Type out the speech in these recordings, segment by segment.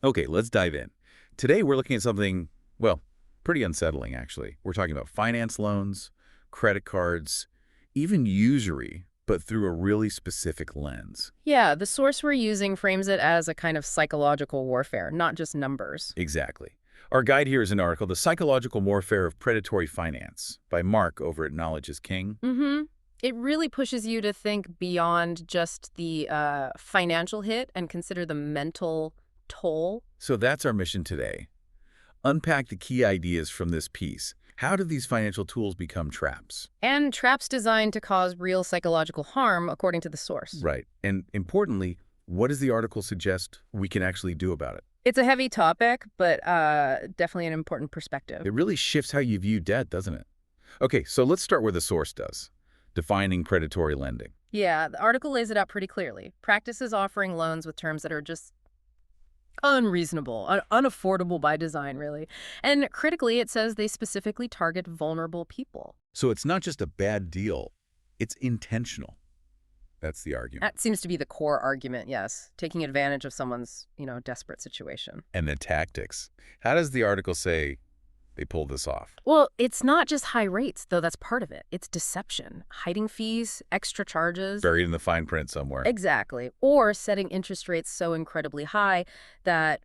Okay, let's dive in. Today we're looking at something, well, pretty unsettling, actually. We're talking about finance loans, credit cards, even usury, but through a really specific lens. Yeah, the source we're using frames it as a kind of psychological warfare, not just numbers. Exactly. Our guide here is an article, The Psychological Warfare of Predatory Finance, by Mark over at Knowledge is King. Mm-hmm. It really pushes you to think beyond just the financial hit and consider the mental toll. So that's our mission today. Unpack the key ideas from this piece. How do these financial tools become traps? And traps designed to cause real psychological harm, according to the source. Right. And importantly, what does the article suggest we can actually do about it? It's a heavy topic, but definitely an important perspective. It really shifts how you view debt, doesn't it? Okay, so let's start where the source does, defining predatory lending. Yeah, the article lays it out pretty clearly. Practices offering loans with terms that are just unreasonable, unaffordable by design, really. And critically, it says they specifically target vulnerable people. So it's not just a bad deal, it's intentional. That's the argument. That seems to be the core argument, yes. Taking advantage of someone's, desperate situation. And the tactics. How does the article say they pull this off? Well, it's not just high rates, though that's part of it. It's deception, hiding fees, extra charges. Buried in the fine print somewhere. Exactly. Or setting interest rates so incredibly high that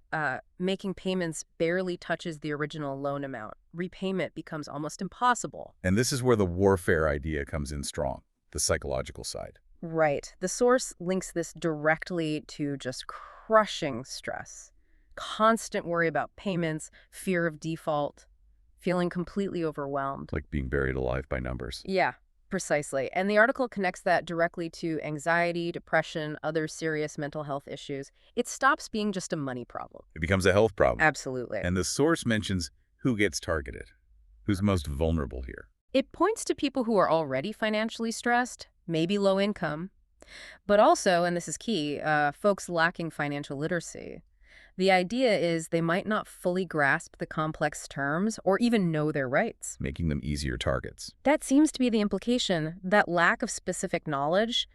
making payments barely touches the original loan amount. Repayment becomes almost impossible. And this is where the warfare idea comes in strong, the psychological side. Right. The source links this directly to just crushing stress. Constant worry about payments, fear of default, feeling completely overwhelmed. Like being buried alive by numbers. Yeah, precisely. And the article connects that directly to anxiety, depression, other serious mental health issues. It stops being just a money problem. It becomes a health problem. Absolutely. And the source mentions who gets targeted, who's most vulnerable here. It points to people who are already financially stressed, maybe low income, but also, and this is key, folks lacking financial literacy. The idea is they might not fully grasp the complex terms or even know their rights. Making them easier targets. That seems to be the implication, that lack of specific knowledge,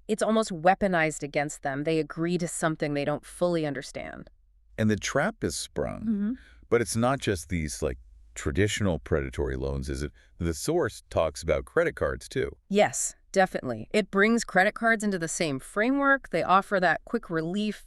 it's almost weaponized against them. They agree to something they don't fully understand. And the trap is sprung. But it's not just these, traditional predatory loans, is it? The source talks about credit cards, too. Yes, definitely. It brings credit cards into the same framework. They offer that quick relief,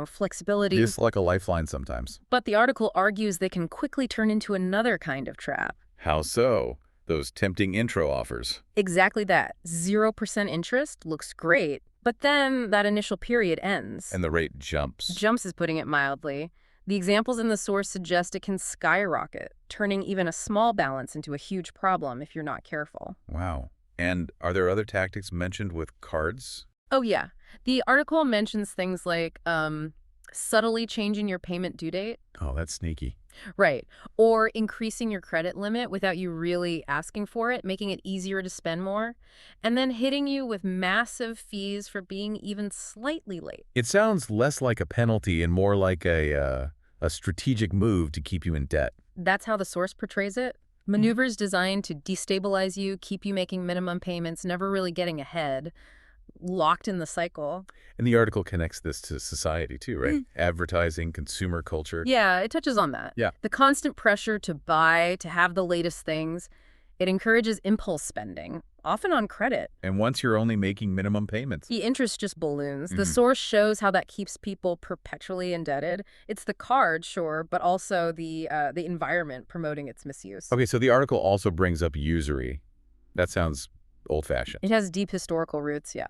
flexibility. It's like a lifeline sometimes. But the article argues they can quickly turn into another kind of trap. How so? Those tempting intro offers. Exactly that. 0% interest looks great, but then that initial period ends. And the rate jumps. Jumps is putting it mildly. The examples in the source suggest it can skyrocket, turning even a small balance into a huge problem if you're not careful. Wow. And are there other tactics mentioned with cards? Oh, yeah. The article mentions things like subtly changing your payment due date. Oh, that's sneaky. Right. Or increasing your credit limit without you really asking for it, making it easier to spend more, and then hitting you with massive fees for being even slightly late. It sounds less like a penalty and more like a strategic move to keep you in debt. That's how the source portrays it. Maneuvers designed to destabilize you, keep you making minimum payments, never really getting ahead, locked in the cycle. And the article connects this to society too, right? Advertising, consumer culture. Yeah, it touches on that. Yeah. The constant pressure to buy, to have the latest things, it encourages impulse spending, often on credit. And once you're only making minimum payments. The interest just balloons. The source shows how that keeps people perpetually indebted. It's the card, sure, but also the environment promoting its misuse. Okay, so the article also brings up usury. That sounds old-fashioned. It has deep historical roots, yeah.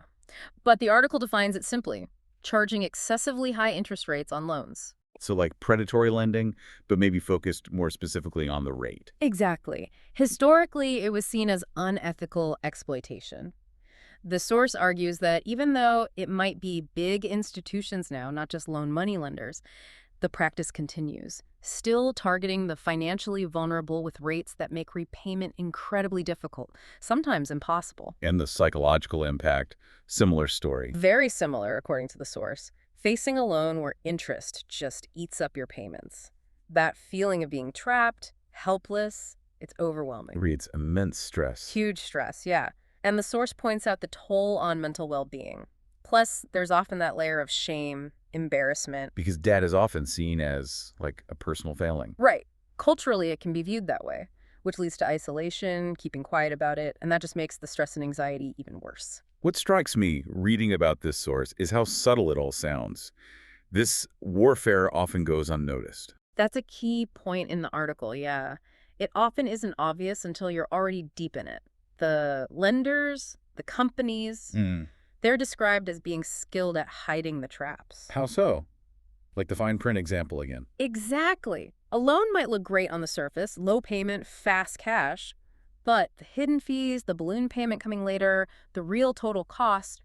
But the article defines it simply: charging excessively high interest rates on loans. So like predatory lending, but maybe focused more specifically on the rate. Exactly. Historically, it was seen as unethical exploitation. The source argues that even though it might be big institutions now, not just loan money lenders, the practice continues, still targeting the financially vulnerable with rates that make repayment incredibly difficult, sometimes impossible. And the psychological impact, similar story. Very similar, according to the source. Facing a loan where interest just eats up your payments. That feeling of being trapped, helpless, it's overwhelming. It reads immense stress. Huge stress, yeah. And the source points out the toll on mental well-being. Plus, there's often that layer of shame, embarrassment. Because debt is often seen as, like, a personal failing. Right. Culturally, it can be viewed that way, which leads to isolation, keeping quiet about it, and that just makes the stress and anxiety even worse. What strikes me reading about this source is how subtle it all sounds. This warfare often goes unnoticed. That's a key point in the article, yeah. It often isn't obvious until you're already deep in it. The lenders, the companies, Hmm. they're described as being skilled at hiding the traps. How so? Like the fine print example again. Exactly. A loan might look great on the surface, low payment, fast cash, but the hidden fees, the balloon payment coming later, the real total cost,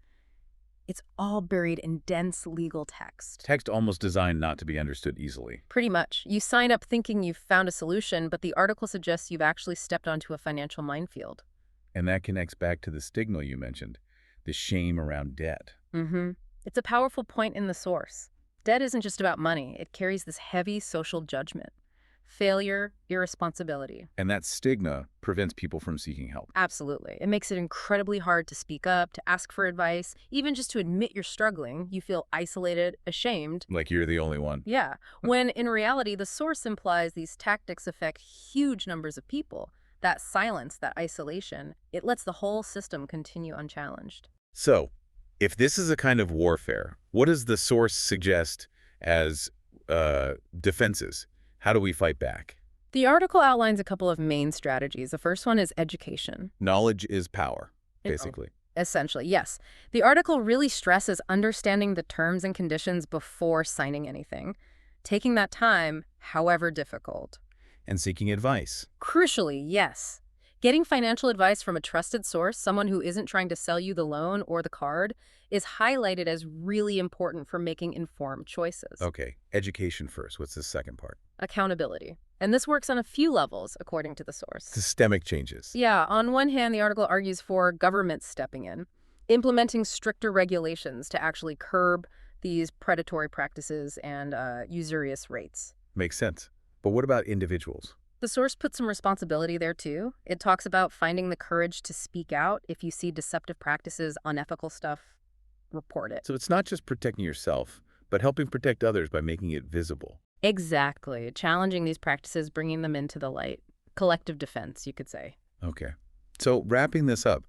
it's all buried in dense legal text. Text almost designed not to be understood easily. Pretty much. You sign up thinking you've found a solution, but the article suggests you've actually stepped onto a financial minefield. And that connects back to the stigma you mentioned, the shame around debt. It's a powerful point in the source. Debt isn't just about money. It carries this heavy social judgment. Failure, irresponsibility. And that stigma prevents people from seeking help. Absolutely. It makes it incredibly hard to speak up, to ask for advice, even just to admit you're struggling. You feel isolated, ashamed. Like you're the only one. Yeah, when in reality, the source implies these tactics affect huge numbers of people. That silence, that isolation, it lets the whole system continue unchallenged. So, if this is a kind of warfare, what does the source suggest as defenses? How do we fight back? The article outlines a couple of main strategies. The first one is education. Knowledge is power, It- basically. Essentially, yes. The article really stresses understanding the terms and conditions before signing anything, taking that time, however difficult. And seeking advice. Crucially, yes. Getting financial advice from a trusted source, someone who isn't trying to sell you the loan or the card, is highlighted as really important for making informed choices. Okay, education first. What's the second part? Accountability. And this works on a few levels, according to the source. Systemic changes. Yeah, on one hand, the article argues for governments stepping in, implementing stricter regulations to actually curb these predatory practices and usurious rates. Makes sense. But what about individuals? The source puts some responsibility there, too. It talks about finding the courage to speak out if you see deceptive practices, unethical stuff, report it. So it's not just protecting yourself, but helping protect others by making it visible. Exactly. Challenging these practices, bringing them into the light. Collective defense, you could say. Okay. So wrapping this up,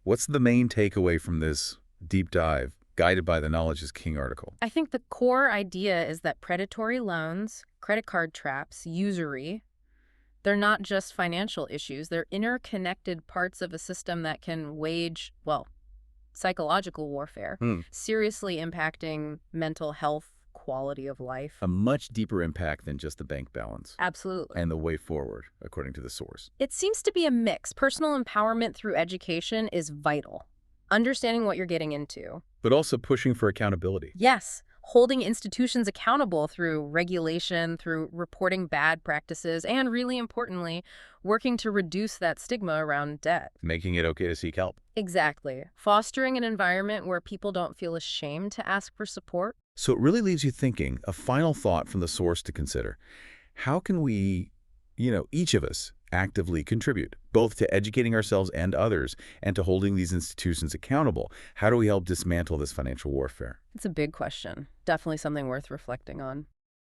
what's the main takeaway from this deep dive, guided by the Knowledge is King article? I think the core idea is that predatory loans, credit card traps, usury, they're not just financial issues. They're interconnected parts of a system that can wage, well, psychological warfare, seriously impacting mental health, quality of life. A much deeper impact than just the bank balance. Absolutely. And the way forward, according to the source. It seems to be a mix. Personal empowerment through education is vital. Understanding what you're getting into. But also pushing for accountability. Yes, holding institutions accountable through regulation, through reporting bad practices, and really importantly, working to reduce that stigma around debt. Making it okay to seek help. Exactly. Fostering an environment where people don't feel ashamed to ask for support. So it really leaves you thinking, a final thought from the source to consider. How can we, each of us, actively contribute, both to educating ourselves and others, and to holding these institutions accountable? How do we help dismantle this financial warfare? It's a big question. Definitely something worth reflecting on.